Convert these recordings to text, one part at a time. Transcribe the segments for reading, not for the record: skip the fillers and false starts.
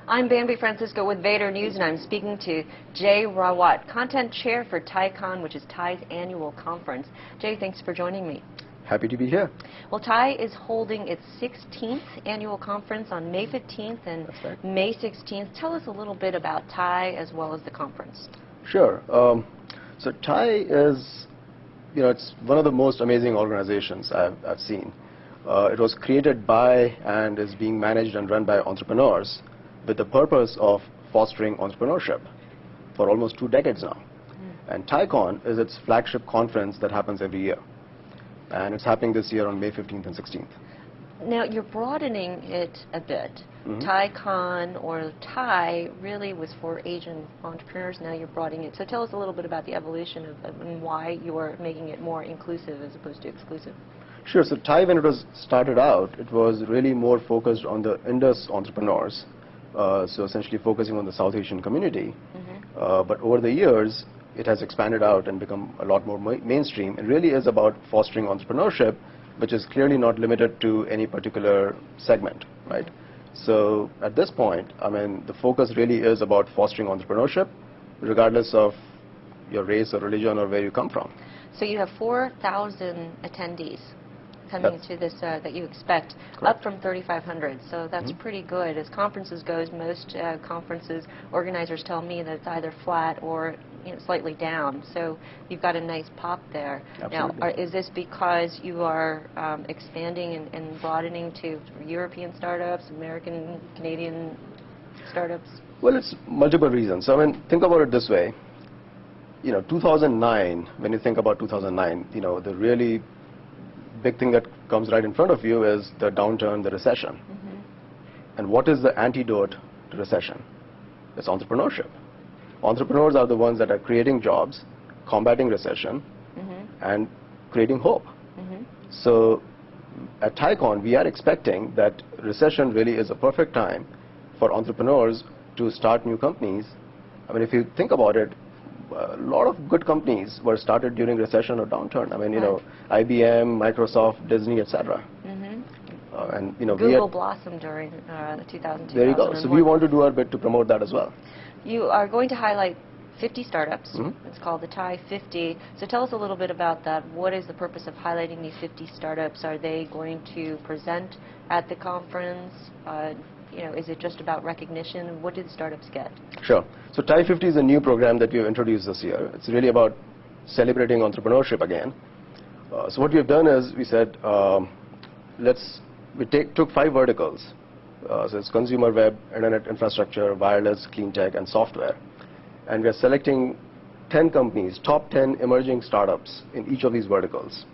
I'm Bambi Francisco with Vator News, and I'm speaking to Jay Rawat, Content Chair for TiECon, which is TiE's annual conference. Jay, thanks for joining me. Happy to be here. Well, TiE is holding its 16th annual conference on May 15th and May 16th. Tell us a little bit about TiE as well as the conference. Sure. So TiE is, it's one of the most amazing organizations I've seen. It was created by and is being managed and run by entrepreneurs with the purpose of fostering entrepreneurship for almost 2 decades now. And TiECon is its flagship conference that happens every year. And it's happening this year on May 15th and 16th. Now, you're broadening it a bit. TiECon or TiE really was for Asian entrepreneurs. Now you're broadening it. So tell us a little bit about the evolution of and why you're making it more inclusive as opposed to exclusive. Sure. So TiE, when it was started out, it was really more focused on the Indus entrepreneurs. So essentially focusing on the South Asian community. But over the years, it has expanded out and become a lot more mainstream. It really is about fostering entrepreneurship, which is clearly not limited to any particular segment, right? So at this point, the focus really is about fostering entrepreneurship, regardless of your race or religion or where you come from. So you have 4,000 attendees coming to this that you expect, Correct. up from 3,500. So that's pretty good. As conferences goes, most conferences organizers tell me that it's either flat or slightly down. So you've got a nice pop there. Absolutely. Now, is this because you are expanding and broadening to European startups, American, Canadian startups? Well, it's multiple reasons. So think about it this way. 2009, when you think about 2009, the really big thing that comes right in front of you is the downturn, the recession. And what is the antidote to recession? It's entrepreneurship. Entrepreneurs are the ones that are creating jobs, combating recession, and creating hope. So at TiECon, we are expecting that recession really is a perfect time for entrepreneurs to start new companies. If you think about it, a lot of good companies were started during recession or downturn. IBM, Microsoft, Disney, etc. And Google blossomed during the 2002. There you go. So we want to do our bit to promote that as well. You are going to highlight 50 startups. It's called the TiE50. So tell us a little bit about that. What is the purpose of highlighting these 50 startups? Are they going to present at the conference? Is it just about recognition? What do the startups get? Sure. So TiE50 is a new program that we have introduced this year. It's really about celebrating entrepreneurship again. So what we have done is we said, we took 5 verticals. So it's consumer web, internet infrastructure, wireless, clean tech, and software. And we are selecting 10 companies, top 10 emerging startups in each of these verticals.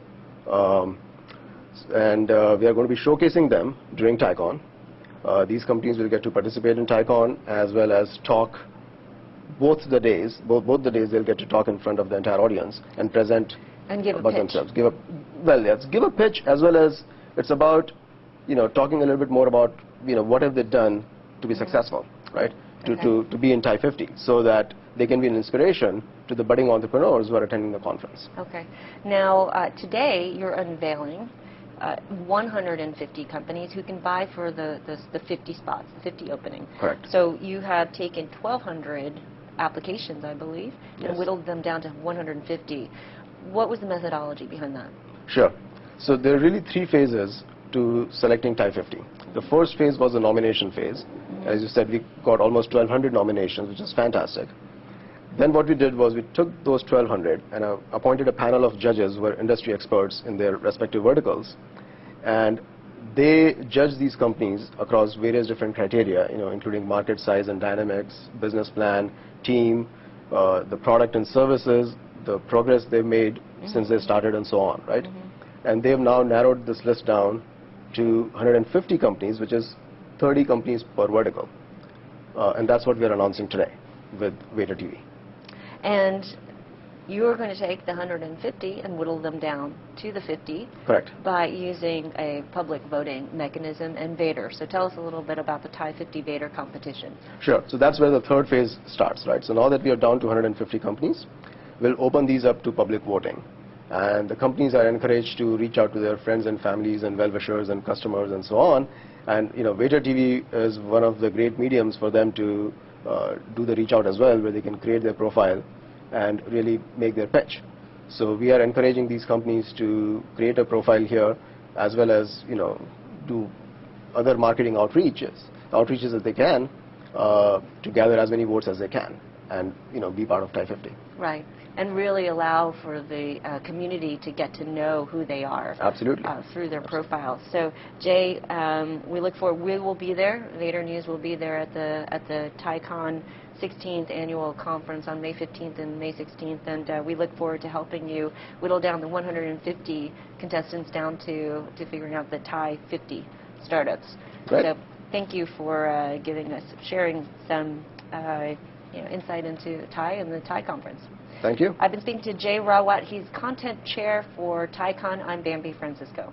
And we are going to be showcasing them during TiECon. These companies will get to participate in TiECon as well as talk both the days they'll get to talk in front of the entire audience and present and give about a pitch. themselves. Give a pitch, as well as it's about talking a little bit more about what have they done to be successful, right? To be in TiE50, so that they can be an inspiration to the budding entrepreneurs who are attending the conference. Okay. Now today you're unveiling 150 companies who can buy for the 50 spots, the 50 opening. Correct. So you have taken 1,200 applications, I believe, and whittled them down to 150. What was the methodology behind that? Sure. So there are really 3 phases to selecting TiE50. The first phase was the nomination phase. As you said, we got almost 1,200 nominations, which is fantastic. Then what we did was we took those 1,200 and appointed a panel of judges who were industry experts in their respective verticals. And they judged these companies across various different criteria, including market size and dynamics, business plan, team, the product and services, the progress they've made since they started, and so on, right? And they've now narrowed this list down to 150 companies, which is 30 companies per vertical. And that's what we're announcing today with Vator TV. And you're going to take the 150 and whittle them down to the 50. Correct. By using a public voting mechanism and Vator. So tell us a little bit about the TiE50 Vator competition. Sure. So that's where the third phase starts, right? So now that we are down to 150 companies, we'll open these up to public voting. And the companies are encouraged to reach out to their friends and families and well-wishers and customers and so on, And Vator TV is one of the great mediums for them to do the reach out as well, where they can create their profile and really make their pitch. So we are encouraging these companies to create a profile here, as well as do other marketing outreaches that they can to gather as many votes as they can, and be part of TiE50. Right, and really allow for the community to get to know who they are. Absolutely. Through their profiles. So Jay, we look forward. We will be there. Vator News will be there at the TiECon 16th annual conference on May 15th and May 16th, and we look forward to helping you whittle down the 150 contestants down to figuring out the TiE50 startups. Great. So thank you for sharing some insight into TiE and the TiE conference. Thank you. I've been speaking to Jay Rawat. He's content chair for TiECon. I'm Bambi Francisco.